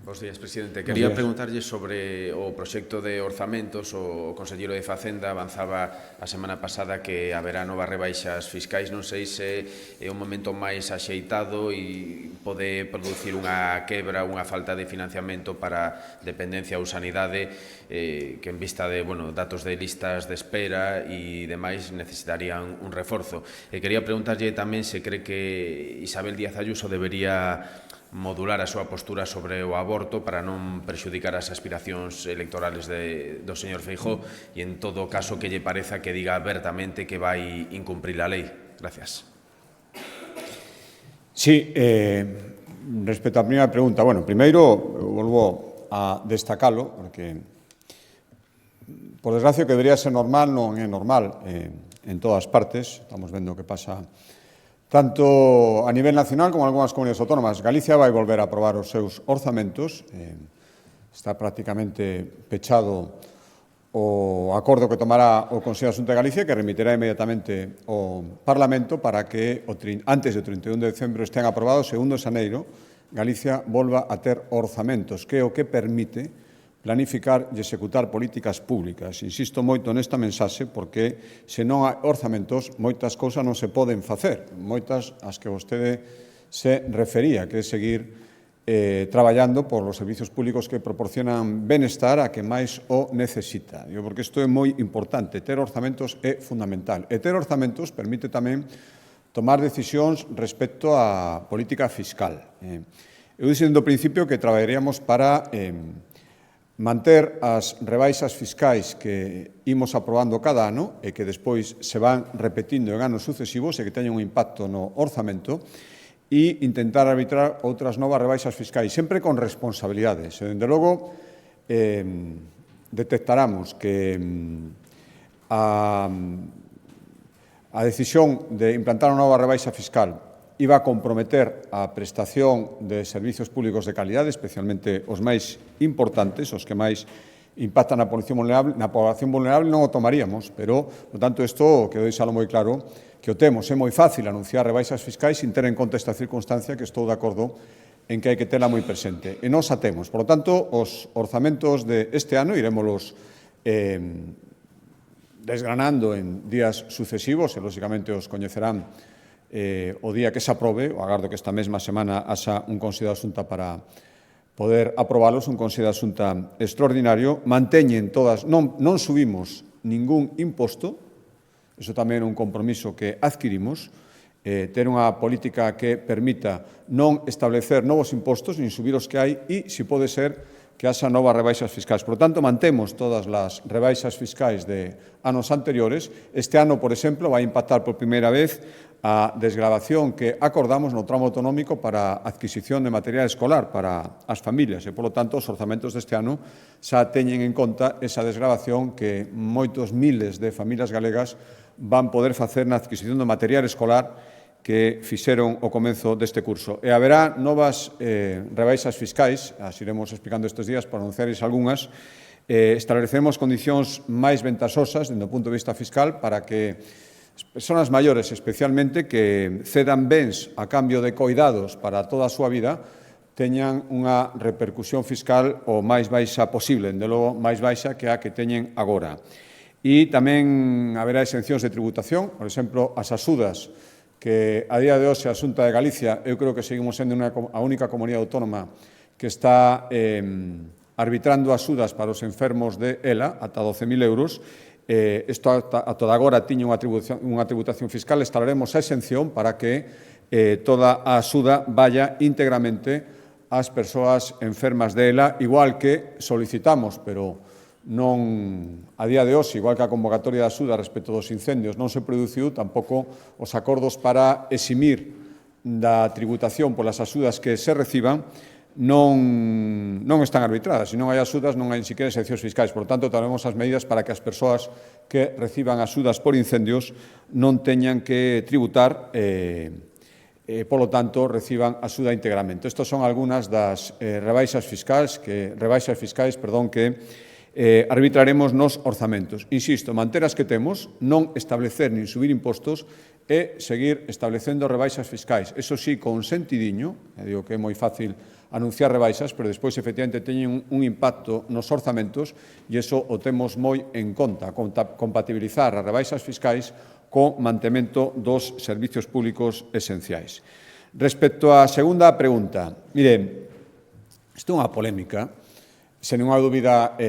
Bos días, presidente. Quería preguntarlle sobre o proxecto de orzamentos. O conselleiro de Facenda avanzaba a semana pasada que haberá novas rebaixas fiscais. Non sei se é un momento máis axeitado e pode producir unha quebra, unha falta de financiamento para dependencia ou sanidade que en vista de datos de listas de espera e demais necesitarían un reforzo. E quería preguntarlle tamén se cree que Isabel Díaz Ayuso debería modular a súa postura sobre o aborto para non prexudicar as aspiracións electorales do señor Feijóo e, en todo caso, que lle pareza que diga abertamente que vai incumprir a lei. Gracias. Sí, respecto á primeira pregunta, primeiro volvo a destacalo, porque, por desgracia, que debería ser normal non é normal en todas partes. Estamos vendo o que pasa tanto a nivel nacional como en algunhas comunidades autónomas. Galicia vai volver a aprobar os seus orzamentos. Está prácticamente pechado o acordo que tomará o Consello de Xunta de Galicia, que remitirá inmediatamente ao Parlamento para que antes do 31 de decembro estean aprobados e 1 de xaneiro Galicia volva a ter orzamentos, que é o que permite planificar e executar políticas públicas. Insisto moito nesta mensaxe porque, se non hai orzamentos, moitas cousas non se poden facer. Moitas as que vostede se refería, que é seguir traballando por os servicios públicos que proporcionan benestar a que máis o necesita. Porque isto é moi importante. Ter orzamentos é fundamental. E ter orzamentos permite tamén tomar decisións respecto á política fiscal. Eu dixen do principio que traballaríamos para manter as rebaixas fiscais que imos aprobando cada ano e que despois se van repetindo en anos sucesivos e que teñen un impacto no orzamento, e intentar arbitrar outras novas rebaixas fiscais, sempre con responsabilidades. E, dende logo, detectaramos que a decisión de implantar unha nova rebaixa fiscal iba a comprometer a prestación de servizos públicos de calidade, especialmente os máis importantes, os que máis impactan na población vulnerable, non o tomaríamos, pero, por tanto, isto, quero deixalo moi claro, que o temos. É moi fácil anunciar rebaixas fiscais sin ter en conta esta circunstancia, que estou de acordo en que hai que tela moi presente. E non a temos. Por lo tanto, os orzamentos deste ano iremoslos desgranando en días sucesivos, e, lóxicamente, os coñecerán o día que se aprobe. O agardo que esta mesma semana haxa un Consello de Xunta para poder aprobalos, un Consello de Xunta extraordinario. Manteñen todas, non subimos ningún imposto, iso tamén é un compromiso que adquirimos, ter unha política que permita non establecer novos impostos, nin subir os que hai, e, se pode ser, que haxa novas rebaixas fiscais. Por lo tanto, mantemos todas as rebaixas fiscais de anos anteriores. Este ano, por exemplo, vai impactar por primeira vez a desgravación que acordamos no tramo autonómico para a adquisición de material escolar para as familias e, polo tanto, os orzamentos deste ano xa teñen en conta esa desgravación que moitos miles de familias galegas van poder facer na adquisición do material escolar que fixeron o comenzo deste curso. E haberá novas rebaixas fiscais, as iremos explicando estes días para anunciarles algunhas. Estableceremos condicións máis ventasosas, dende o punto de vista fiscal, para que as persoas maiores, especialmente, que cedan bens a cambio de coidados para toda a súa vida, teñan unha repercusión fiscal o máis baixa posible, dende logo máis baixa que a que teñen agora. E tamén haberá exencións de tributación, por exemplo, as axudas que a día de hoxe a Xunta de Galicia, eu creo que seguimos sendo a única comunidade autónoma que está arbitrando axudas para os enfermos de ELA, ata 12.000 euros. Isto a toda agora tiña unha tributación fiscal. Estableremos a exención para que toda a axuda vaya íntegramente ás persoas enfermas de ELA, igual que solicitamos, pero non a día de hoxe, igual que a convocatoria de axuda respecto dos incendios non se produciu, tampouco os acordos para eximir da tributación polas axudas que se reciban non están arbitradas. Se non hai axudas, non hai sequera exencións fiscais. Por tanto, tomaremos as medidas para que as persoas que reciban axudas por incendios non teñan que tributar polo tanto, reciban axuda íntegramente. Estas son algunhas das rebaixas fiscais que arbitraremos nos orzamentos. Insisto, manter as que temos, non establecer nin subir impostos e seguir establecendo rebaixas fiscais. Eso sí, con sentidiño, digo que é moi fácil anunciar rebaixas, pero despois, efectivamente, teñen un impacto nos orzamentos e iso o temos moi en conta, compatibilizar as rebaixas fiscais co mantemento dos servizos públicos esenciais. Respecto á segunda pregunta, mire, isto é unha polémica, sen ninguna dúbida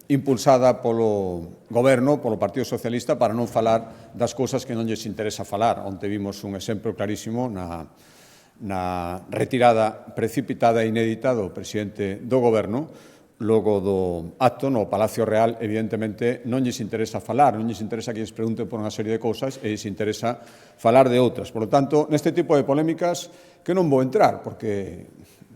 impulsada polo Goberno, polo Partido Socialista, para non falar das cousas que non lles interesa falar. Onte vimos un exemplo clarísimo na retirada precipitada e inédita do presidente do Goberno. Logo do acto no Palacio Real, evidentemente, non lles interesa falar, non lles interesa que lles pregunten por unha serie de cousas e lles interesa falar de outras. Por lo tanto, neste tipo de polémicas que non vou entrar, porque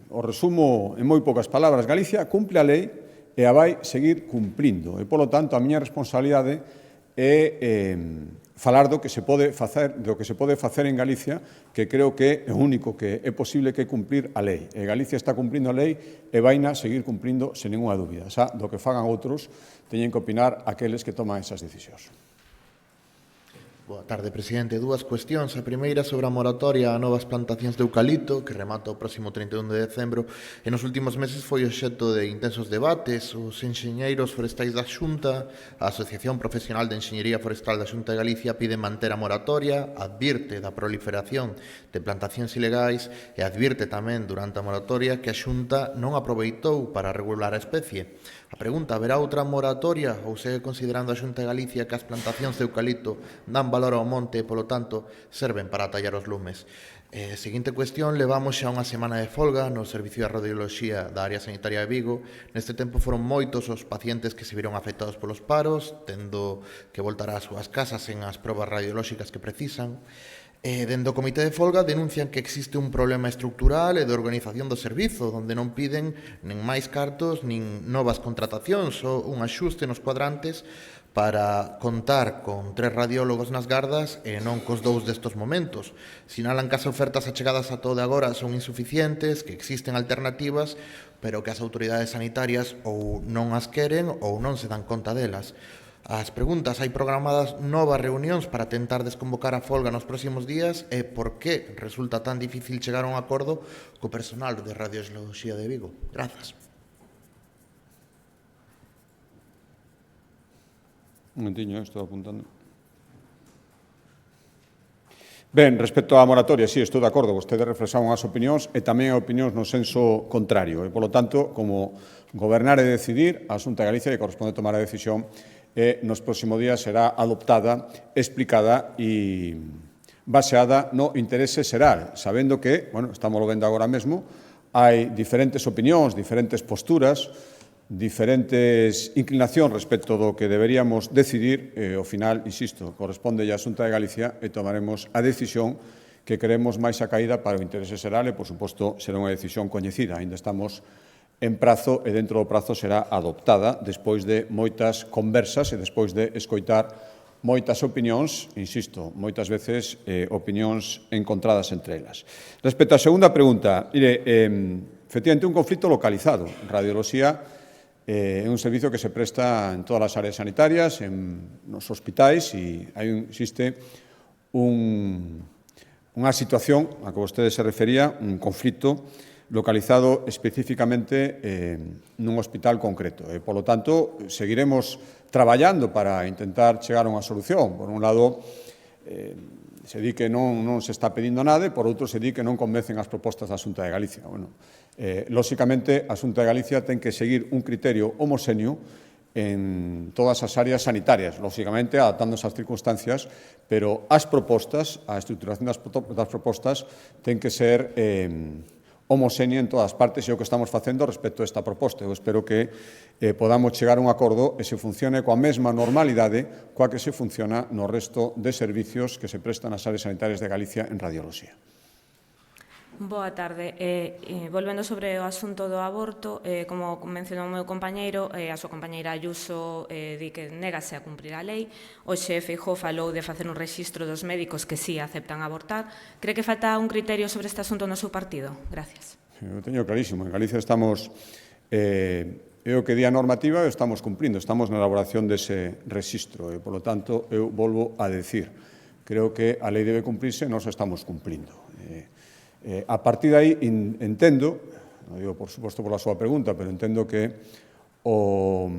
o resumo en moi poucas palabras. Galicia cumple a lei e a vai seguir cumplindo. E, polo tanto, a miña responsabilidade é falar do que se pode facer en Galicia, que creo que é o único que é posible que cumprir a lei. E Galicia está cumplindo a lei e vaina seguir cumplindo sen ninguna dúbida. Xa, do que fagan outros, teñen que opinar aqueles que toman esas decisións. Boa tarde, presidente. Dúas cuestións. A primeira sobre a moratoria a novas plantacións de eucalipto, que remata o próximo 31 de decembro. E nos últimos meses foi obxecto de intensos debates. Os enxeñeiros forestais da Xunta, a Asociación Profesional de Enxeñería Forestal da Xunta de Galicia pide manter a moratoria, advirte da proliferación de plantacións ilegais e advirte tamén durante a moratoria que a Xunta non aproveitou para regular a especie. A pregunta, haberá outra moratoria ou segue considerando a Xunta de Galicia que as plantacións de eucalipto dan valor ao monte e, polo tanto, serven para tallar os lumes? Seguinte cuestión, levamos xa unha semana de folga no Servicio de Radioloxía da Área Sanitaria de Vigo. Neste tempo foron moitos os pacientes que se viron afectados polos paros, tendo que voltar ás súas casas en as probas radiolóxicas que precisan. Dende o Comité de Folga denuncian que existe un problema estructural e de organización do servizo, onde non piden nin máis cartos nin novas contratacións, ou un axuste nos cuadrantes para contar con 3 radiólogos nas gardas e non cos 2 destos momentos. Sinalan que as ofertas achegadas a todo de agora son insuficientes, que existen alternativas, pero que as autoridades sanitarias ou non as queren ou non se dan conta delas. As preguntas, hai programadas novas reunións para tentar desconvocar a folga nos próximos días e por que resulta tan difícil chegar a un acordo co personal de Radioloxía de Vigo? Grazas. Un momentiño, estou apuntando. Ben, respecto á moratoria, sí, estou de acordo. Vostede reflexaron as opinións e tamén as opinións no senso contrario. E, polo tanto, como gobernar e decidir, a Xunta de Galicia que corresponde tomar a decisión e nos próximos días será adoptada, explicada e baseada no interese xeral, sabendo que, bueno, estamos vendo agora mesmo, hai diferentes opinións, diferentes posturas, diferentes inclinacións respecto do que deberíamos decidir e, ao final, insisto, corresponde a Xunta de Galicia e tomaremos a decisión que queremos máis a caída para o interese xeral e, por suposto, será unha decisión coñecida. Ainda estamos en prazo e dentro do prazo será adoptada despois de moitas conversas e despois de escoitar moitas opinións, insisto, moitas veces opinións encontradas entre elas. Respecto á segunda pregunta, mire, efectivamente un conflito localizado. Radioloxía é un servizo que se presta en todas as áreas sanitarias, nos hospitais e existe unha situación a que vostede se refería, un conflito localizado especificamente nun hospital concreto. E, polo tanto, seguiremos traballando para intentar chegar a unha solución. Por un lado, se di que non se está pedindo nada e, por outro, se di que non convencen as propostas da Xunta de Galicia. Bueno, lóxicamente, a Xunta de Galicia ten que seguir un criterio homoxéneo en todas as áreas sanitarias, lóxicamente, adaptándose ás circunstancias, pero as propostas, a estructuración das propostas, ten que ser homoxénea en todas as partes e o que estamos facendo respecto a esta proposta. Eu espero que podamos chegar a un acordo e se funcione coa mesma normalidade coa que se funciona no resto de servicios que se prestan nas áreas sanitarias de Galicia en radioloxía. Boa tarde. Volvendo sobre o asunto do aborto, como mencionou o meu compañeiro, a súa compañeira Ayuso di que negase a cumprir a lei. Hoxe Feijóo falou de facer un rexistro dos médicos que sí aceptan abortar. Cree que falta un criterio sobre este asunto no seu partido? Gracias. Eu teño clarísimo. En Galicia estamos é o que di a normativa e estamos cumprindo, estamos na elaboración dese registro e, polo tanto, eu volvo a decir, creo que a lei debe cumprirse e nós estamos cumplindo. A partir de aí, entendo, non digo, por suposto, pola súa pregunta, pero entendo que o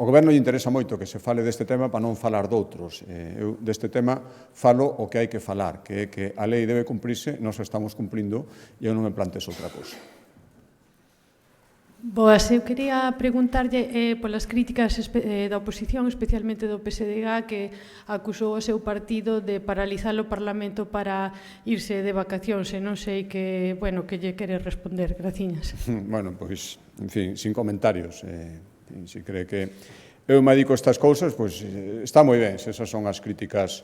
Goberno lle interesa moito que se fale deste tema para non falar doutros. Eu deste tema falo o que hai que falar, que é que a lei debe cumprirse, nós estamos cumplindo e eu non me plantees outra cousa. Boas, eu quería preguntarlle polas críticas da oposición, especialmente do PSDG, que acusou o seu partido de paralizar o Parlamento para irse de vacacións, e non sei que lle quere responder. Graciñas. Bueno, pois, en fin, sin comentarios. Se cree que eu me dedico a estas cousas, pois está moi ben, se esas son as críticas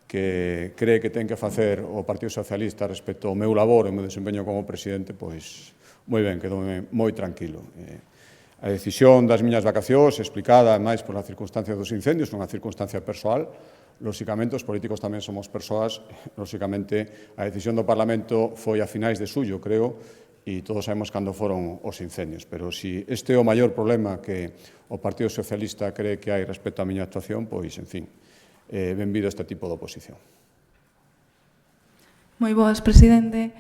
que cree que ten que facer o Partido Socialista respecto ao meu labor e o meu desempeño como presidente, pois moi ben, quedoume moi tranquilo. A decisión das miñas vacacións, explicada máis pola circunstancia dos incendios, unha circunstancia persoal, lóxicamente os políticos tamén somos persoas, lóxicamente a decisión do Parlamento foi a finais de xullo, creo, e todos sabemos cando foron os incendios, pero se este é o maior problema que o Partido Socialista cree que hai respecto á miña actuación, pois, en fin, benvido este tipo de oposición. Moi boas, presidente.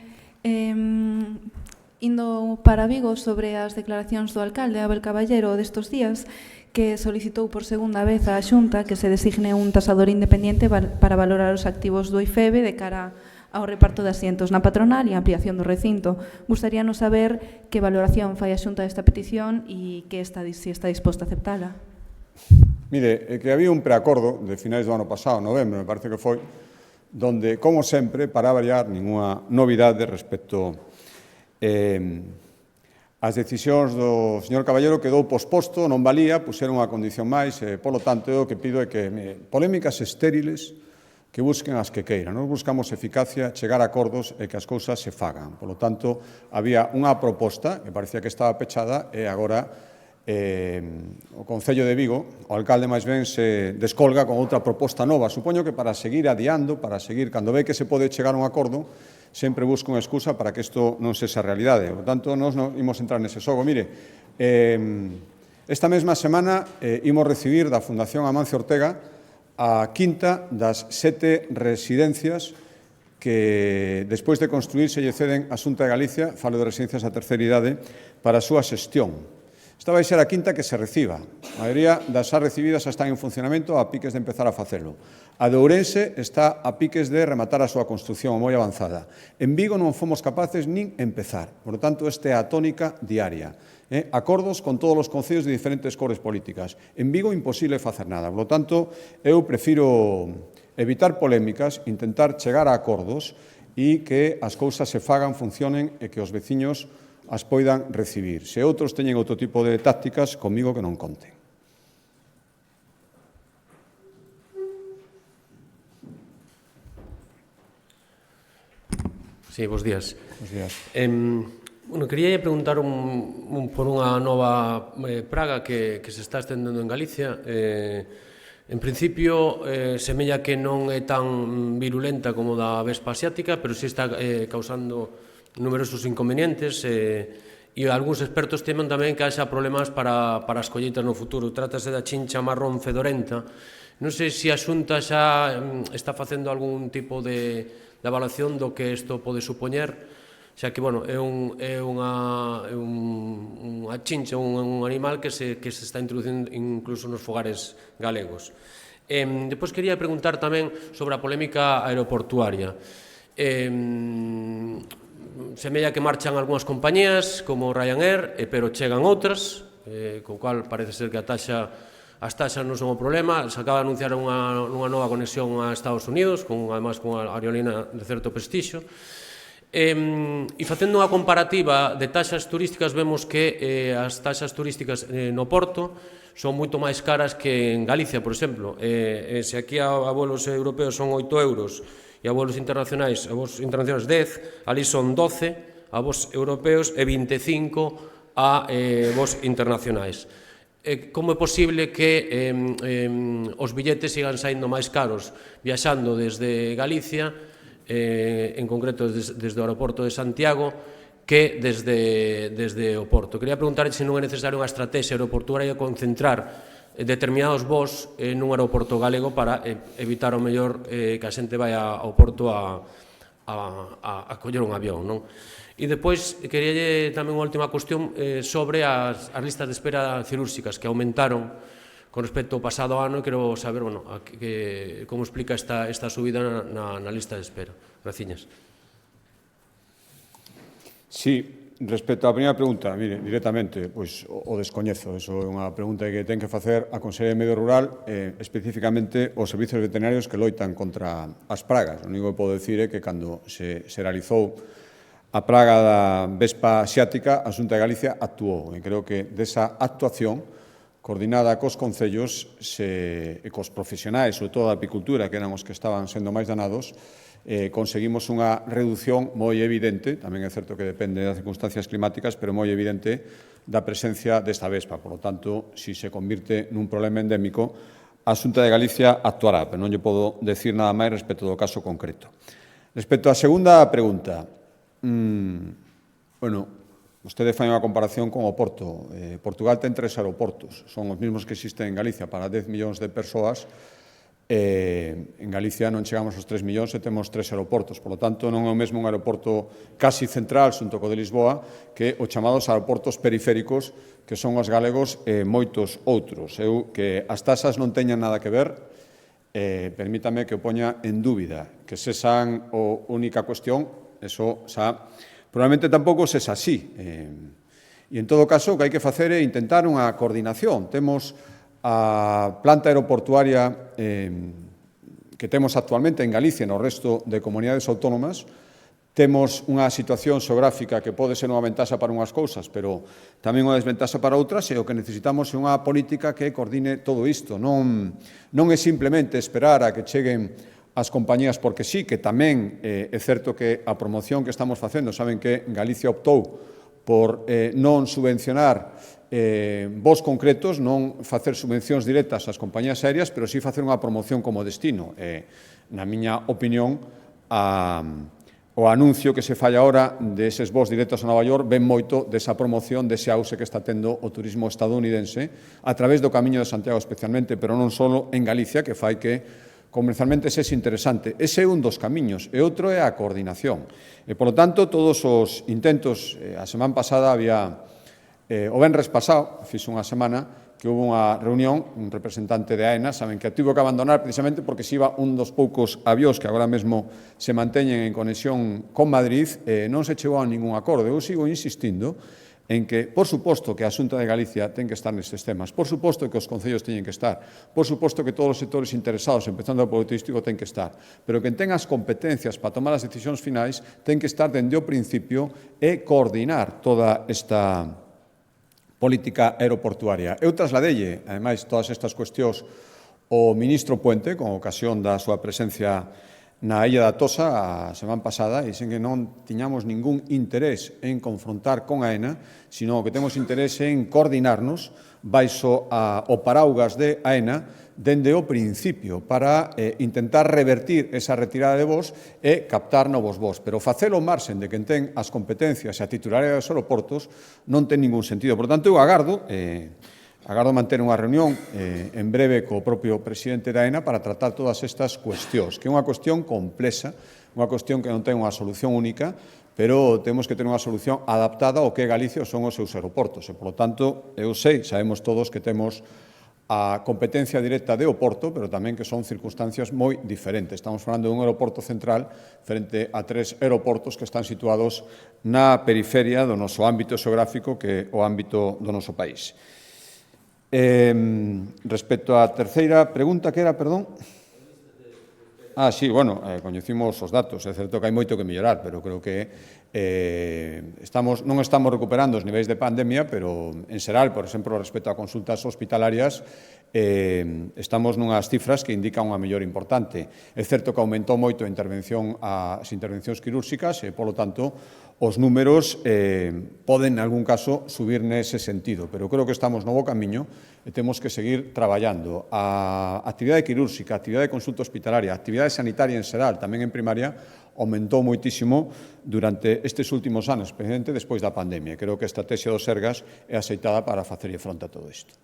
Indo para Vigo sobre as declaracións do alcalde Abel Caballero destos días, que solicitou por segunda vez á Xunta que se designe un tasador independiente para valorar os activos do IFEBE de cara ao reparto de asientos na patronal e a ampliación do recinto. Gustaríanos saber que valoración fai a Xunta desta petición e se está disposta a aceptala. Mire, é que había un preacordo de finais do ano pasado, novembro, me parece que foi, donde, como sempre, para variar, ninguna novidade respecto as decisións do señor Caballero quedou posposto, non valía, puseron unha condición máis, e, polo tanto, eu o que pido é que polémicas estériles que busquen as que queiran. Nos buscamos eficacia, chegar a acordos e que as cousas se fagan. Polo tanto, había unha proposta que parecía que estaba pechada e agora o Concello de Vigo, o alcalde máis ben se descolga con outra proposta nova. Supoño que para seguir adiando, para seguir, cando ve que se pode chegar a un acordo, sempre busca unha excusa para que isto non sexa realidade. Por tanto, nós non imos entrar nese xogo. Mire, esta mesma semana imos recibir da Fundación Amancio Ortega a quinta das 7 residencias que, despois de construírse, lle ceden a Xunta de Galicia, falo de residencias a terceira idade, para a súa xestión. Esta vai ser a quinta que se reciba. A maioría das xa recibidas xa están en funcionamento a piques de empezar a facelo. A de Ourense está a piques de rematar a súa construción moi avanzada. En Vigo non fomos capaces nin empezar. Por lo tanto, esta é a tónica diaria. Acordos con todos os concellos de diferentes cores políticas. En Vigo, imposible facer nada. Por lo tanto, eu prefiro evitar polémicas, intentar chegar a acordos e que as cousas se fagan, funcionen e que os veciños as poidan recibir. Se outros teñen outro tipo de tácticas, comigo que non conten. Sí, bos días. Bos días. Quería preguntar por unha nova praga que se está estendendo en Galicia. En principio, semella que non é tan virulenta como da vespa asiática, pero sí está causando numerosos inconvenientes e algúns expertos temen tamén que haxa problemas para as colleitas no futuro. Trátase da chincha marrón fedorenta. Non sei se a Xunta xa está facendo algún tipo de evaluación do que isto pode supoñer, xa que, bueno, é unha chincha, un animal que se está introducindo incluso nos fogares galegos. Depois quería preguntar tamén sobre a polémica aeroportuaria. Semella que marchan algunhas compañías como Ryanair, pero chegan outras, co cual parece ser que as taxas non son o problema. Se acaba de anunciar unha nova conexión a Estados Unidos, además con unha aerolínea de certo prestixio. E facendo unha comparativa de taxas turísticas, vemos que as taxas turísticas no Porto son moito máis caras que en Galicia, por exemplo. Se aquí a vuelos europeos son 8 euros e a voos internacionais 10, ali son 12 a voos europeos e 25 a voos internacionais. Como é posible que os billetes sigan saindo máis caros viaxando desde Galicia, en concreto desde o aeroporto de Santiago, que desde o porto. Quería preguntar se non é necesaria unha estrategia aeroportuaria de concentrar determinados voos nun aeroporto galego para evitar o mellor que a xente vai ao porto a coller un avión, non? E depois, quería tamén unha última cuestión sobre as listas de espera cirúrxicas que aumentaron con respecto ao pasado ano, e quero saber como explica esta subida na lista de espera. Graciñas. Sí, respecto á primeira pregunta, mire, directamente, pois o descoñezo. Eso é unha pregunta que ten que facer a Consellería de Medio Rural, especificamente os servizos veterinarios que loitan contra as pragas. O único que podo dicir é que cando se realizou a praga da vespa asiática, a Xunta de Galicia actuou. E creo que desa actuación, coordinada cos concellos e cos profesionais, sobre todo da apicultura, que eran os que estaban sendo máis danados, conseguimos unha reducción moi evidente, tamén é certo que depende das circunstancias climáticas, pero moi evidente da presencia desta vespa. Por lo tanto, se se convirte nun problema endémico, a Xunta de Galicia actuará, pero non lle podo decir nada máis respecto do caso concreto. Respecto á segunda pregunta, vostede fai unha comparación con o Porto. Portugal ten 3 aeroportos, son os mesmos que existen en Galicia para 10 millóns de persoas. En Galicia non chegamos aos 3 millóns e temos 3 aeroportos. Por lo tanto, non é o mesmo un aeroporto casi central, xunto co de Lisboa, que os chamados aeroportos periféricos, que son os galegos e moitos outros. Eu que as tasas non teñan nada que ver, permítame que o poña en dúbida, que sesan a única cuestión, eso xa probablemente tampouco sexa así. E en todo caso, o que hai que facer é intentar unha coordinación. Temos a planta aeroportuaria que temos actualmente en Galicia e no resto de comunidades autónomas. Temos unha situación xeográfica que pode ser unha ventaxa para unhas cousas, pero tamén unha desventaxa para outras, e o que necesitamos é unha política que coordine todo isto. Non é simplemente esperar a que cheguen as compañías, porque sí, que tamén é certo que a promoción que estamos facendo, saben que Galicia optou por non subvencionar voos concretos, non facer subvencións directas ás compañías aéreas, pero sí facer unha promoción como destino. Na miña opinión, o anuncio que se fai agora deses voos directos a Nova York ven moito desa promoción, dese auxe que está tendo o turismo estadounidense a través do Camiño de Santiago especialmente, pero non só en Galicia, que fai que comercialmente sexe interesante. Ese é un dos camiños, e outro é a coordinación. E, por lo tanto, todos os intentos, a semana pasada había, o venres pasado, fixe unha semana, que houve unha reunión, un representante de AENA, saben que tivo que abandonar precisamente porque se iba un dos poucos avións que agora mesmo se manteñen en conexión con Madrid, non se chegou a ningún acordo. Eu sigo insistindo en que, por suposto, que a Xunta de Galicia ten que estar nestes temas, por suposto que os concellos teñen que estar, por suposto que todos os sectores interesados, empezando polo turístico, ten que estar, pero quen ten as competencias para tomar as decisións finais ten que estar dende o principio e coordinar toda esta política aeroportuaria. Eu trasladelle, ademais, todas estas cuestións ao ministro Puente, con ocasión da súa presencia na Illa da Tosa a semana pasada, e sen que non tiñamos ningún interés en confrontar con AENA, sino que temos interés en coordinarnos baixo o paraugas de AENA dende o principio para intentar revertir esa retirada de voos e captar novos voos. Pero facelo ao marxen de quen ten as competencias e a titularidade dos aeroportos non ten ningún sentido. Por tanto, eu agardo manter unha reunión en breve co propio presidente da AENA para tratar todas estas cuestións, que é unha cuestión complexa, unha cuestión que non ten unha solución única, pero temos que ter unha solución adaptada ao que Galicia son os seus aeroportos. E, por lo tanto, eu sei, sabemos todos que temos a competencia directa de Oporto, pero tamén que son circunstancias moi diferentes. Estamos falando dun aeroporto central frente a 3 aeroportos que están situados na periferia do noso ámbito xeográfico, que é o ámbito do noso país. Respecto á terceira pregunta, que era, perdón? Sí, bueno, coñecimos os datos. É certo que hai moito que mellorar, pero creo que non estamos recuperando os niveis de pandemia, pero en xeral, por exemplo, respecto a consultas hospitalarias, estamos nunhas cifras que indican unha mellor importante. É certo que aumentou moito as intervencións quirúrxicas e, polo tanto, os números poden, en algún caso, subir nese sentido, pero creo que estamos no bo camiño e temos que seguir traballando. A actividade quirúrxica, a actividade de consulta hospitalaria, a actividade sanitaria en xeral, tamén en primaria, aumentou moitísimo durante estes últimos anos, especialmente despois da pandemia. Creo que a estrategia do Sergas é aceitada para facerlle fronte a todo isto.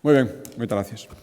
Moi ben, moitas gracias.